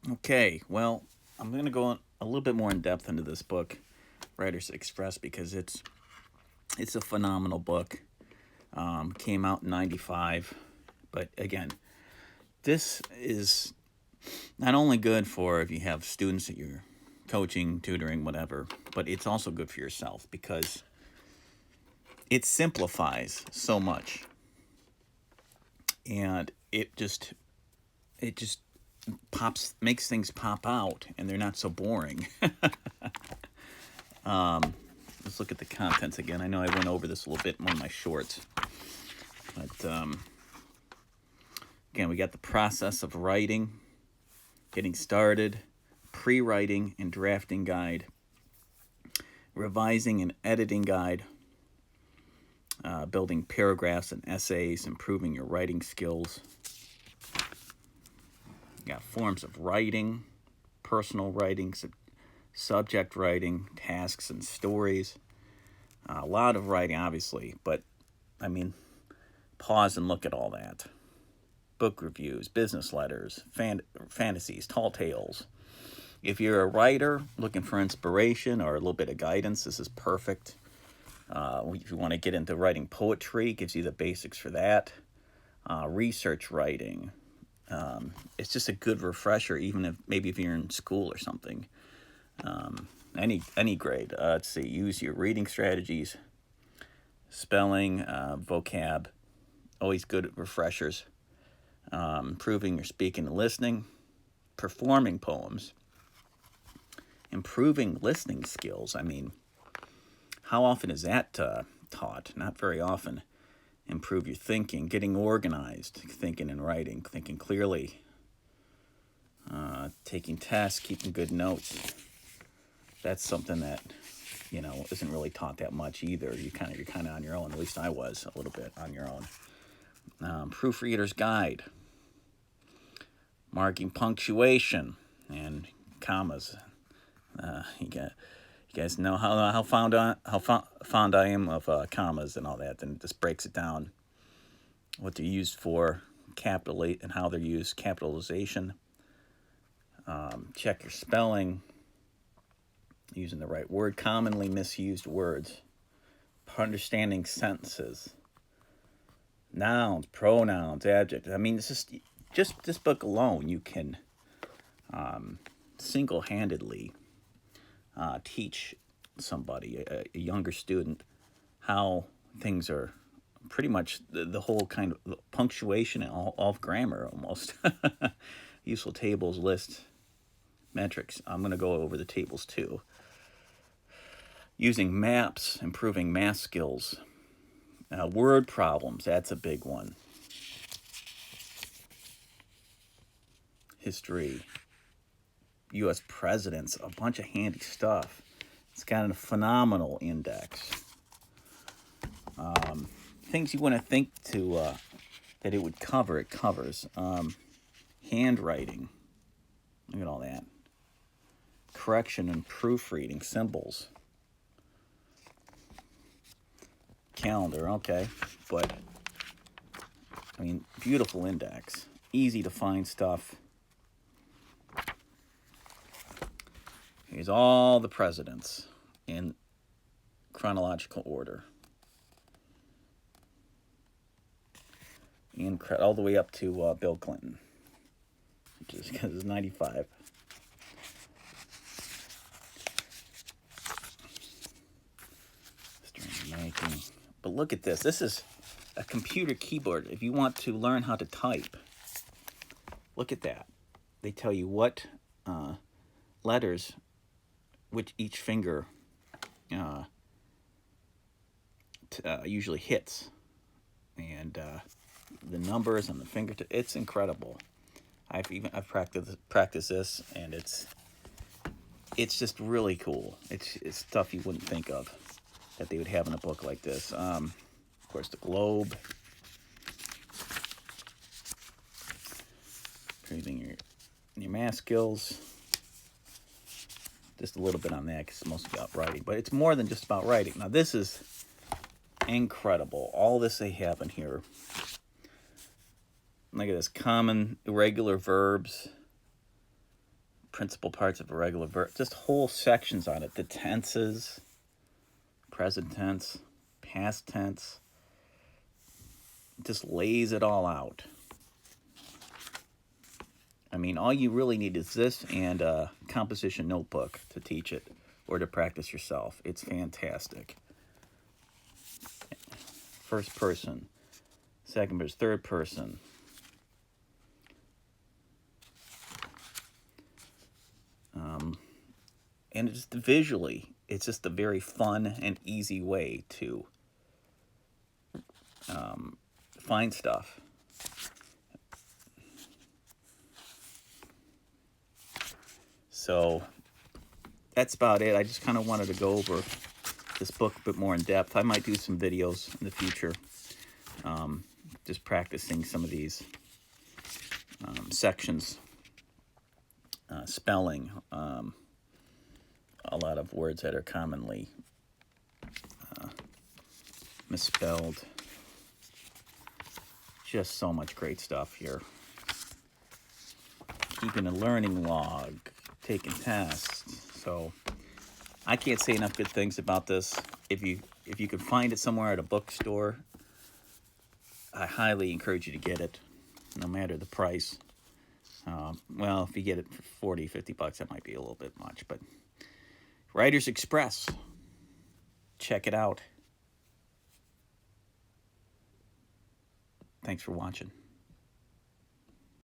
Okay, well, I'm going to go a little bit more in depth into this book, Writers Express, because it's a phenomenal book. Came out in '95, but again, this is not only good for if you have students that you're coaching, tutoring, whatever, but it's also good for yourself because it simplifies so much, and it just pops makes things pop out, and they're not so boring. Let's look at the contents again. I know I went over this a little bit in one of my shorts, but again, we got the process of writing, getting started, pre-writing and drafting guide, revising and editing guide, building paragraphs and essays, improving your writing skills. You got forms of writing, personal writing, subject writing, tasks and stories. A lot of writing, obviously, but I mean, pause and look at all that. Book reviews, business letters, fantasies, tall tales. If you're a writer looking for inspiration or a little bit of guidance, this is perfect. If you want to get into writing poetry, it gives you the basics for that. Research writing. It's just a good refresher, even if you're in school or something. Any grade. Let's see. Use your reading strategies, spelling, vocab. Always good refreshers. Improving your speaking and listening, performing poems, improving listening skills. I mean, how often is that taught? Not very often. Improve your thinking, getting organized, thinking and writing, thinking clearly, taking tests, keeping good notes. That's something that isn't really taught that much either. You're kind of on your own. At least I was a little bit on your own. Proofreader's guide, marking punctuation and commas. You guys know how fond I am of commas and all that. And it just breaks it down, what they're used for, capitalize and how they're used, capitalization. Check your spelling, using the right word, commonly misused words, understanding sentences, nouns, pronouns, adjectives. I mean, it's just this book alone, you can single-handedly teach somebody, a younger student, how things are pretty much the whole kind of punctuation and all of grammar almost. Useful tables, lists, metrics. I'm going to go over the tables too. Using maps, improving math skills. Word problems, that's a big one. History, U.S. presidents, a bunch of handy stuff. It's got a phenomenal index. Things you want to think that it would cover, it covers. Handwriting, look at all that. Correction and proofreading, symbols. Calendar, okay. But, I mean, beautiful index. Easy to find stuff. Here's all the presidents in chronological order. And all the way up to Bill Clinton, which is because it's 95. Making. But look at this. This is a computer keyboard. If you want to learn how to type, look at that. They tell you what letters, which each finger usually hits, and the numbers on the fingertip. It's incredible. I've practiced this, and it's just really cool. It's stuff you wouldn't think of that they would have in a book like this. Of course, the globe. Improving your math skills. Just a little bit on that because it's mostly about writing. But it's more than just about writing. Now, this is incredible. All this they have in here. Look at this. Common irregular verbs. principal parts of irregular verb, just whole sections on it. The tenses, present tense, past tense, just lays it all out. I mean, all you really need is this and a composition notebook to teach it or to practice yourself. It's fantastic. First person, second person, third person. And just visually, it's just a very fun and easy way to find stuff. So that's about it. I just kind of wanted to go over this book a bit more in depth. I might do some videos in the future, just practicing some of these sections, spelling, a lot of words that are commonly misspelled. Just so much great stuff here. Keeping a learning log, taking tests. So I can't say enough good things about this. If you can find it somewhere at a bookstore, I highly encourage you to get it, no matter the price. Well, if you get it for $40, $50, that might be a little bit much, but Writers Express, check it out. Thanks for watching.